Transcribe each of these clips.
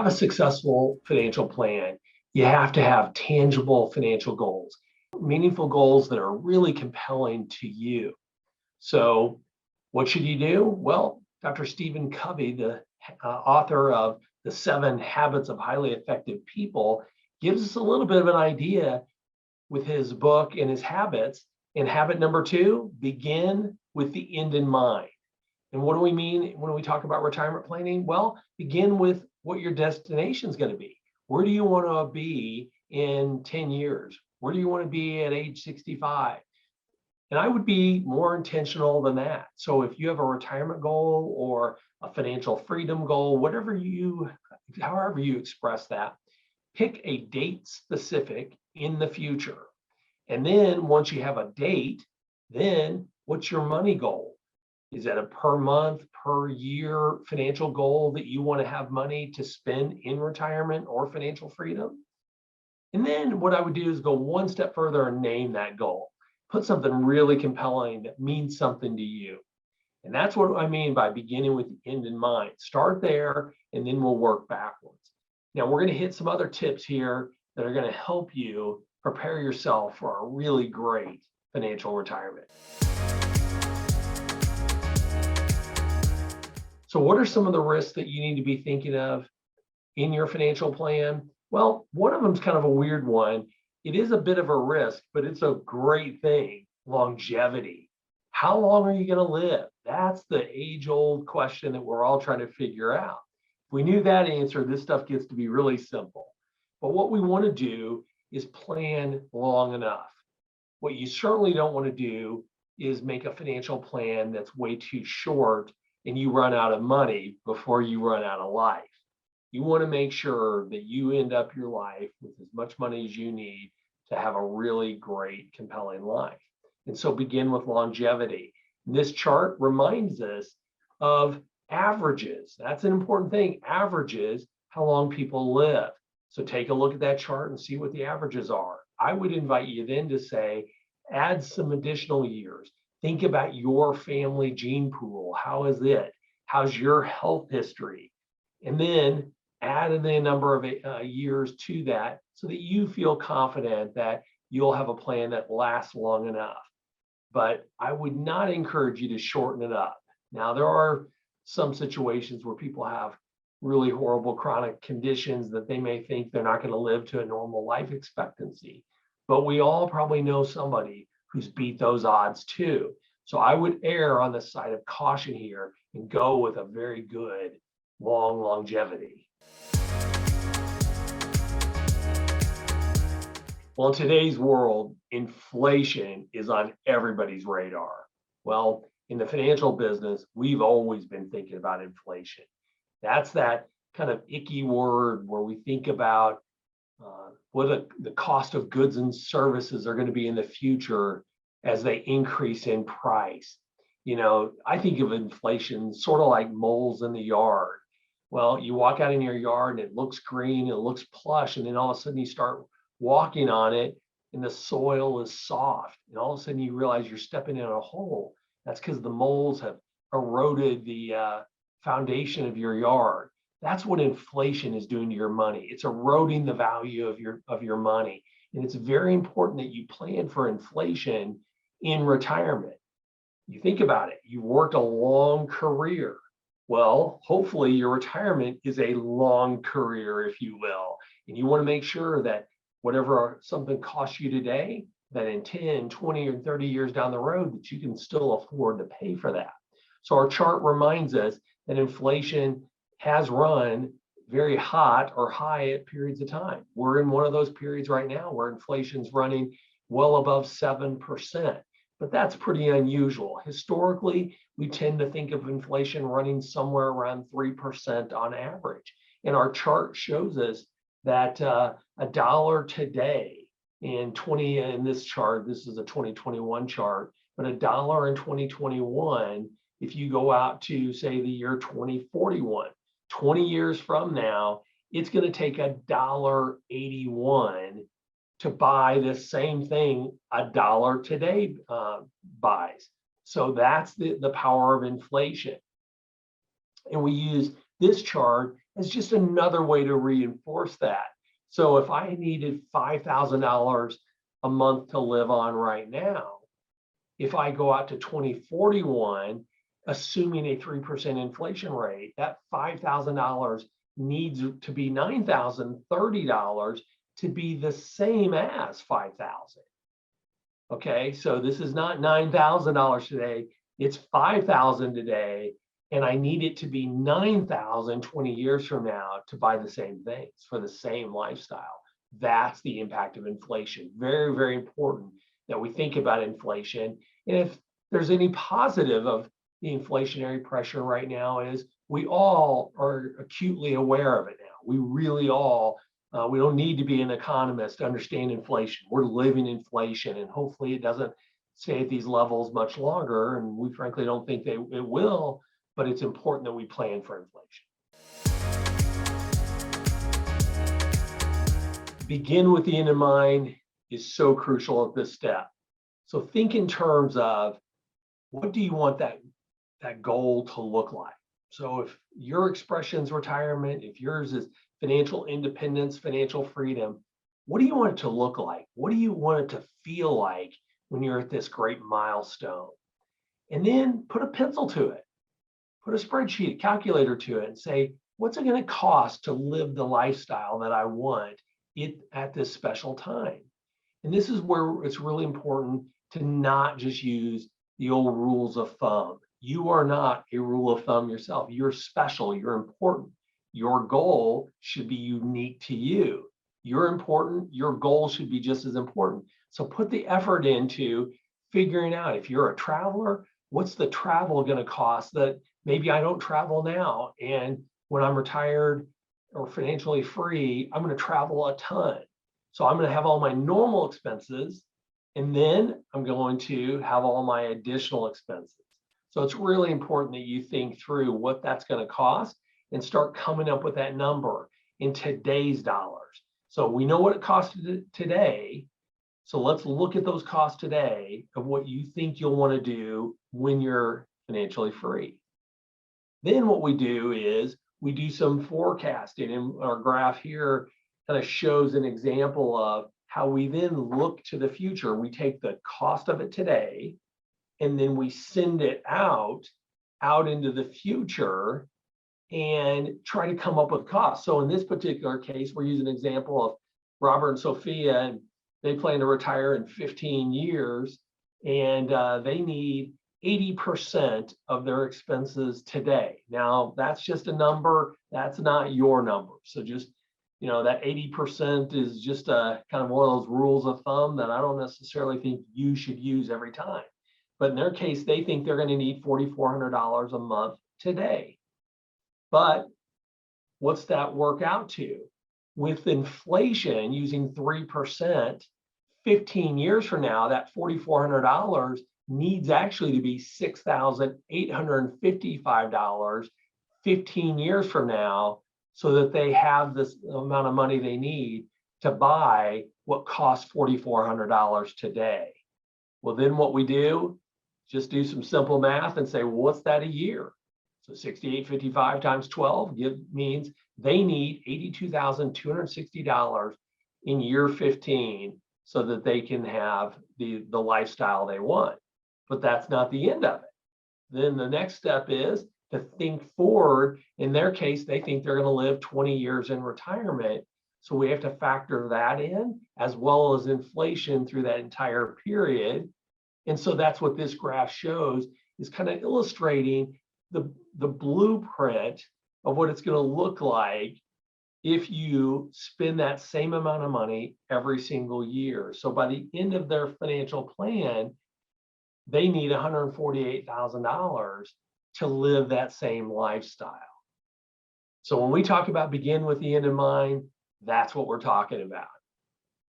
have a successful financial plan, you have to have tangible financial goals, meaningful goals that are really compelling to you. So what should you do? Well, Dr. Stephen Covey, the author of The 7 Habits of Highly Effective People, gives us a little bit of an idea with his book and his habits. And habit number 2, begin with the end in mind. And what do we mean when we talk about retirement planning? Well, begin with what your destination is going to be. Where do you want to be in 10 years? Where do you want to be at age 65? And I would be more intentional than that. So if you have a retirement goal or a financial freedom goal, however you express that, pick a date specific in the future. And then once you have a date, then what's your money goal? Is that a per month, per year financial goal that you want to have money to spend in retirement or financial freedom? And then what I would do is go one step further and name that goal. Put something really compelling that means something to you. And that's what I mean by beginning with the end in mind. Start there, and then we'll work backwards. Now, we're going to hit some other tips here that are going to help you prepare yourself for a really great financial retirement. So what are some of the risks that you need to be thinking of in your financial plan? Well, one of them is kind of a weird one. It is a bit of a risk, but it's a great thing: longevity. How long are you going to live? That's the age-old question that we're all trying to figure out. If we knew that answer, this stuff gets to be really simple. But what we want to do is plan long enough. What you certainly don't want to do is make a financial plan that's way too short and you run out of money before you run out of life. You want to make sure that you end up your life with as much money as you need to have a really great, compelling life. And so begin with longevity. This chart reminds us of averages. That's an important thing. Averages, how long people live. So take a look at that chart and see what the averages are. I would invite you then to say, add some additional years. Think about your family gene pool. How is it? How's your health history? And then add the number of years to that so that you feel confident that you'll have a plan that lasts long enough. But I would not encourage you to shorten it up. Now, there are some situations where people have really horrible chronic conditions that they may think they're not going to live to a normal life expectancy. But we all probably know somebody who's beat those odds too. So I would err on the side of caution here and go with a very good long longevity. Well, in today's world, inflation is on everybody's radar. Well, in the financial business, we've always been thinking about inflation. That's that kind of icky word where we think about what the cost of goods and services are going to be in the future as they increase in price. You know, I think of inflation sort of like moles in the yard. Well, you walk out in your yard and it looks green, it looks plush, and then all of a sudden you start walking on it and the soil is soft. And all of a sudden you realize you're stepping in a hole. That's because the moles have eroded the foundation of your yard. That's what inflation is doing to your money. It's eroding the value of your money. And it's very important that you plan for inflation in retirement. You think about it, you've worked a long career. Well, hopefully your retirement is a long career, if you will. And you want to make sure that whatever something costs you today, that in 10, 20, or 30 years down the road, that you can still afford to pay for that. So our chart reminds us that inflation has run very hot or high at periods of time. We're in one of those periods right now where inflation's running well above 7%, but that's pretty unusual. Historically, we tend to think of inflation running somewhere around 3% on average. And our chart shows us that a dollar today in this chart, this is a 2021 chart, but a dollar in 2021, if you go out to say the year 2041, 20 years from now, it's going to take $1.81 to buy this same thing a dollar today buys. So that's the power of inflation. And we use this chart as just another way to reinforce that. So if I needed $5,000 a month to live on right now, if I go out to 2041, assuming a 3% inflation rate, that $5,000 needs to be $9,030 to be the same as 5,000. Okay, so this is not $9,000 today, it's 5,000 today, and I need it to be 9,000 20 years from now to buy the same things for the same lifestyle. That's the impact of inflation. Very, very important that we think about inflation. And if there's any positive of the inflationary pressure right now is we all are acutely aware of it now. We really all, we don't need to be an economist to understand inflation. We're living inflation, and hopefully it doesn't stay at these levels much longer. And we frankly don't think it will, but it's important that we plan for inflation. Begin with the end in mind is so crucial at this step. So think in terms of what do you want that goal to look like? So if your expression's retirement, if yours is financial independence, financial freedom, what do you want it to look like? What do you want it to feel like when you're at this great milestone? And then put a pencil to it, put a spreadsheet, a calculator to it, and say, what's it going to cost to live the lifestyle that I want at this special time? And this is where it's really important to not just use the old rules of thumb. You are not a rule of thumb yourself. You're special, you're important. Your goal should be unique to you. You're important, your goal should be just as important. So put the effort into figuring out, if you're a traveler, what's the travel going to cost that maybe I don't travel now, and when I'm retired or financially free, I'm going to travel a ton. So I'm going to have all my normal expenses, and then I'm going to have all my additional expenses. So it's really important that you think through what that's going to cost and start coming up with that number in today's dollars. So we know what it costs today. So let's look at those costs today of what you think you'll want to do when you're financially free. Then what we do is we do some forecasting, and our graph here kind of shows an example of how we then look to the future. We take the cost of it today, and then we send it out into the future and try to come up with costs. So in this particular case, we're using an example of Robert and Sophia, and they plan to retire in 15 years, and they need 80% of their expenses today. Now, that's just a number, that's not your number. So just, that 80% is just a kind of one of those rules of thumb that I don't necessarily think you should use every time. But in their case, they think they're going to need $4,400 a month today. But what's that work out to? With inflation using 3%, 15 years from now, that $4,400 needs actually to be $6,855 15 years from now, so that they have this amount of money they need to buy what costs $4,400 today. Well, then what we do, just do some simple math and say, well, what's that a year? So 6,855 times 12 means they need $82,260 in year 15 so that they can have the lifestyle they want. But that's not the end of it. Then the next step is to think forward. In their case, they think they're going to live 20 years in retirement. So we have to factor that in, as well as inflation through that entire period. And so that's what this graph shows, is kind of illustrating the blueprint of what it's going to look like if you spend that same amount of money every single year. So by the end of their financial plan, they need $148,000 to live that same lifestyle. So when we talk about begin with the end in mind, that's what we're talking about.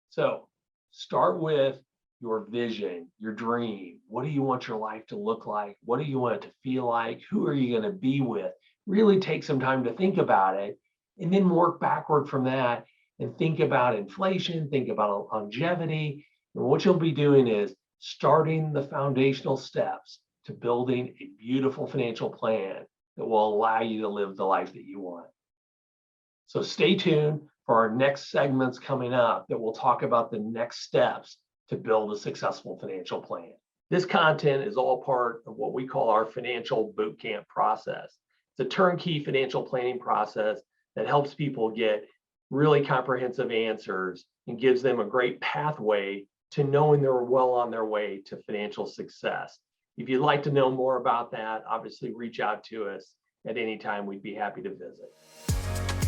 So start with your vision, your dream. What do you want your life to look like? What do you want it to feel like? Who are you going to be with? Really take some time to think about it, and then work backward from that and think about inflation, think about longevity. And what you'll be doing is starting the foundational steps to building a beautiful financial plan that will allow you to live the life that you want. So stay tuned for our next segments coming up that will talk about the next steps to build a successful financial plan. This content is all part of what we call our financial bootcamp process. It's a turnkey financial planning process that helps people get really comprehensive answers and gives them a great pathway to knowing they're well on their way to financial success. If you'd like to know more about that, obviously reach out to us at any time. We'd be happy to visit.